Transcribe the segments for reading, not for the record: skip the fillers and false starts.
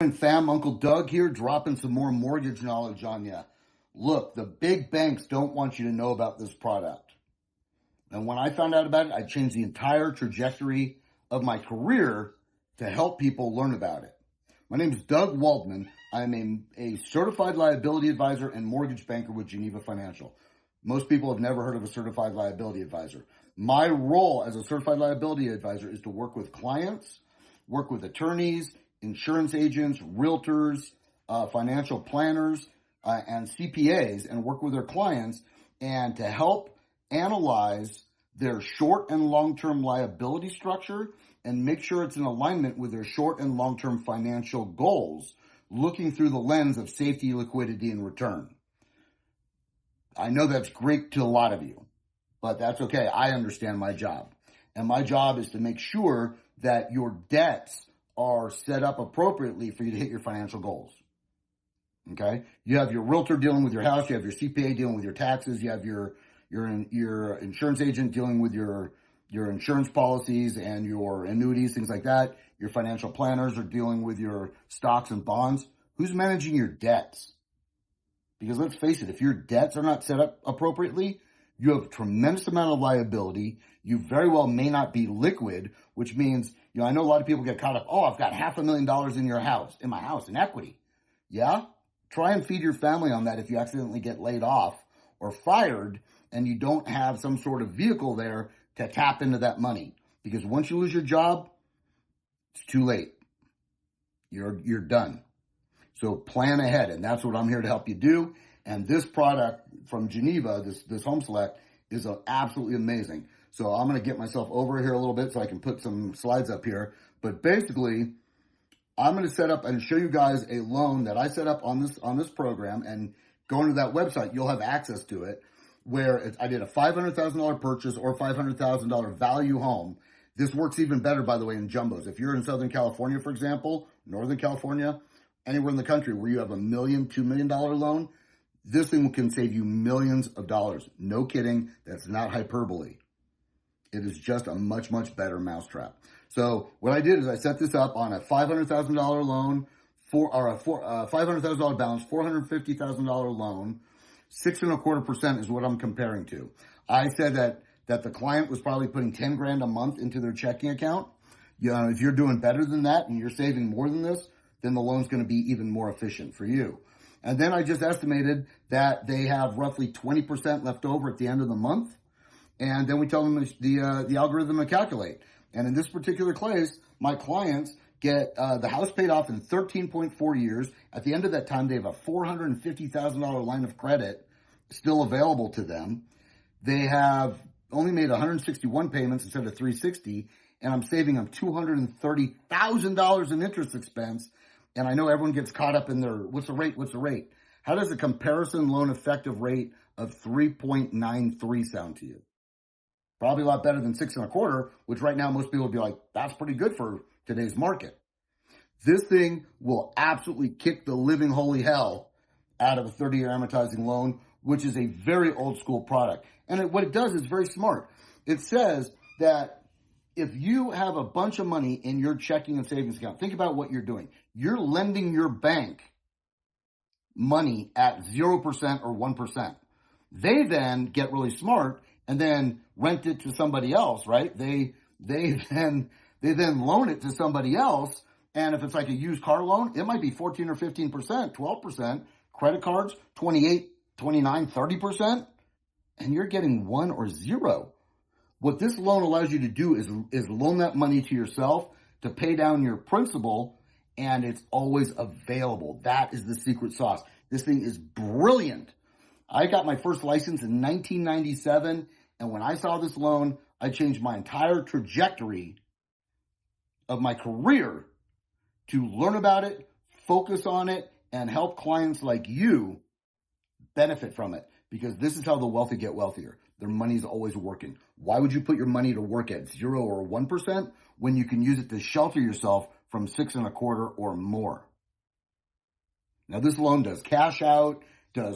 morning, fam. Uncle Doug here, dropping some more mortgage knowledge on you. Look, the big banks don't want you to know about this product. And when I found out about it, I changed the entire trajectory of my career to help people learn about it. My name is Doug Waldman. I'm a certified liability advisor and mortgage banker with Geneva Financial. Most people have never heard of a certified liability advisor. My role as a certified liability advisor is to work with clients, work with attorneys, insurance agents, realtors, financial planners, and CPAs, and work with their clients and to help analyze their short and long-term liability structure and make sure it's in alignment with their short and long-term financial goals, looking through the lens of safety, liquidity, and return. I know that's great to a lot of you, but that's okay. I understand my job. And my job is to make sure that your debts are set up appropriately for you to hit your financial goals. Okay? You have your realtor dealing with your house. You have your CPA dealing with your taxes. You have your insurance agent dealing with your insurance policies and your annuities, things like that. Your financial planners are dealing with your stocks and bonds. Who's managing your debts? Because let's face it, if your debts are not set up appropriately, you have a tremendous amount of liability. You very well may not be liquid, which means, I know a lot of people get caught up, I've got $500,000 in my house in equity. Yeah? Try and feed your family on that if you accidentally get laid off or fired and you don't have some sort of vehicle there to tap into that money. Because once you lose your job, it's too late. You're done. So plan ahead, and that's what I'm here to help you do. And this product from Geneva, this HomeSelect, is absolutely amazing. So I'm going to get myself over here a little bit so I can put some slides up here. But basically, I'm going to set up and show you guys a loan that I set up on this program, and going to that website, you'll have access to it, where I did a $500,000 purchase or $500,000 value home. This works even better, by the way, in jumbos. If you're in Southern California, for example, Northern California, anywhere in the country where you have $1 million, $2 million loan, this thing can save you millions of dollars. No kidding. That's not hyperbole. It is just a much, much better mousetrap. So what I did is I set this up on a $500,000 loan or a $500,000 balance, $450,000 loan. 6.25% is what I'm comparing to. I said that the client was probably putting 10 grand a month into their checking account. If you're doing better than that and you're saving more than this, then the loan's going to be even more efficient for you. And then I just estimated that they have roughly 20% left over at the end of the month. And then we tell them the algorithm to calculate. And in this particular case, my clients get the house paid off in 13.4 years. At the end of that time, they have a $450,000 line of credit still available to them. They have only made 161 payments instead of 360, and I'm saving them $230,000 in interest expense. And I know everyone gets caught up in what's the rate? How does a comparison loan effective rate of 3.93 sound to you? Probably a lot better than 6.25, which right now most people would be like, that's pretty good for today's market. This thing will absolutely kick the living holy hell out of a 30-year amortizing loan, which is a very old school product. And what it does is very smart. It says that if you have a bunch of money in your checking and savings account, think about what you're doing. You're lending your bank money at 0% or 1%. They then get really smart and then rent it to somebody else, right? They then loan it to somebody else. And if it's like a used car loan, it might be 14 or 15%, 12%. Credit cards, 28, 29, 30%. And you're getting 1 or 0. What this loan allows you to do is loan that money to yourself to pay down your principal, and it's always available. That is the secret sauce. This thing is brilliant. I got my first license in 1997, and when I saw this loan, I changed my entire trajectory of my career to learn about it, focus on it, and help clients like you benefit from it. Because this is how the wealthy get wealthier. Their money's always working. Why would you put your money to work at 0 or 1% when you can use it to shelter yourself from 6.25 or more? Now, this loan does cash out, does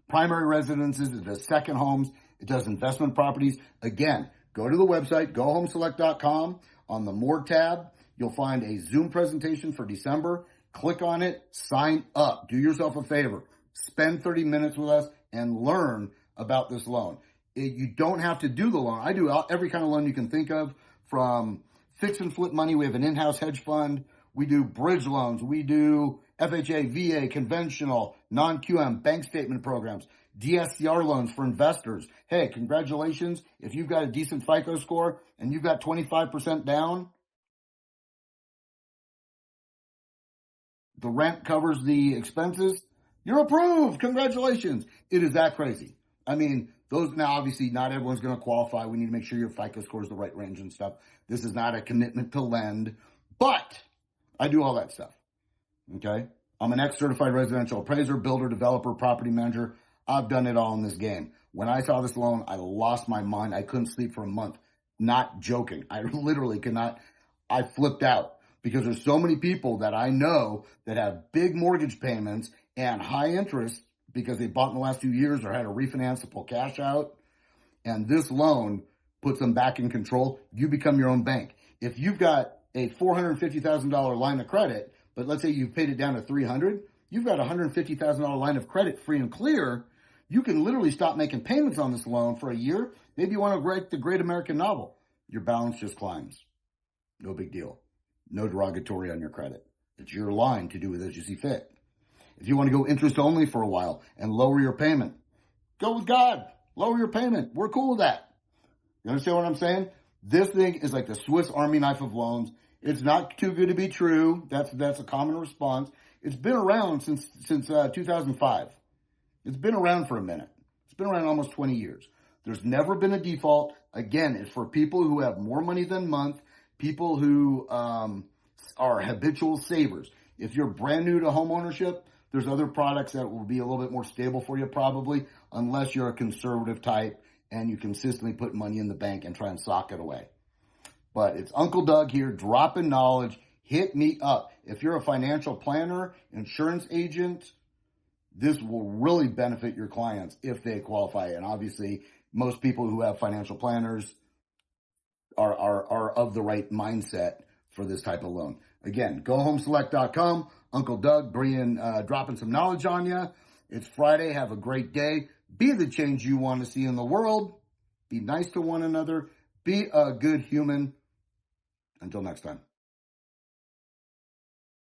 primary residences, it does second homes, it does investment properties. Again, go to the website, gohomeselect.com. On the More tab, You'll find a Zoom presentation for December. Click on it, sign up. Do yourself a favor. Spend 30 minutes with us and learn about this loan. You don't have to do the loan. I do every kind of loan you can think of, from fix and flip money. We have an in-house hedge fund. We do bridge loans. We do FHA, VA, conventional, non-QM, bank statement programs, DSCR loans for investors. Hey, congratulations. If you've got a decent FICO score and you've got 25% down, the rent covers the expenses, you're approved. Congratulations. It is that crazy. I mean, those, now obviously not everyone's going to qualify. We need to make sure your FICO score is the right range and stuff. This is not a commitment to lend, but I do all that stuff. Okay. I'm an ex-certified residential appraiser, builder, developer, property manager. I've done it all in this game. When I saw this loan, I lost my mind. I couldn't sleep for a month. Not joking. I literally could not. I flipped out because there's so many people that I know that have big mortgage payments and high interest because they bought in the last 2 years or had a refinance to pull cash out. And this loan puts them back in control. You become your own bank. If you've got a $450,000 line of credit, but let's say you've paid it down to $300,000, you've got a $150,000 line of credit free and clear. You can literally stop making payments on this loan for a year. Maybe you want to write the great American novel. Your balance just climbs. No big deal. No derogatory on your credit. It's your line to do with as you see fit. If you want to go interest only for a while and lower your payment, go with God. Lower your payment. We're cool with that. You understand what I'm saying? This thing is like the Swiss Army knife of loans. It's not too good to be true. That's a common response. It's been around since 2005. It's been around for a minute. It's been around almost 20 years. There's never been a default. Again, it's for people who have more money than month, people who are habitual savers. If you're brand new to home ownership, there's other products that will be a little bit more stable for you probably, unless you're a conservative type and you consistently put money in the bank and try and sock it away. But it's Uncle Doug here, dropping knowledge. Hit me up. If you're a financial planner, insurance agent, this will really benefit your clients if they qualify. And obviously, most people who have financial planners are of the right mindset for this type of loan. Again, go HomeSelect.com. Uncle Doug dropping some knowledge on you. It's Friday. Have a great day. Be the change you want to see in the world. Be nice to one another. Be a good human. Until next time.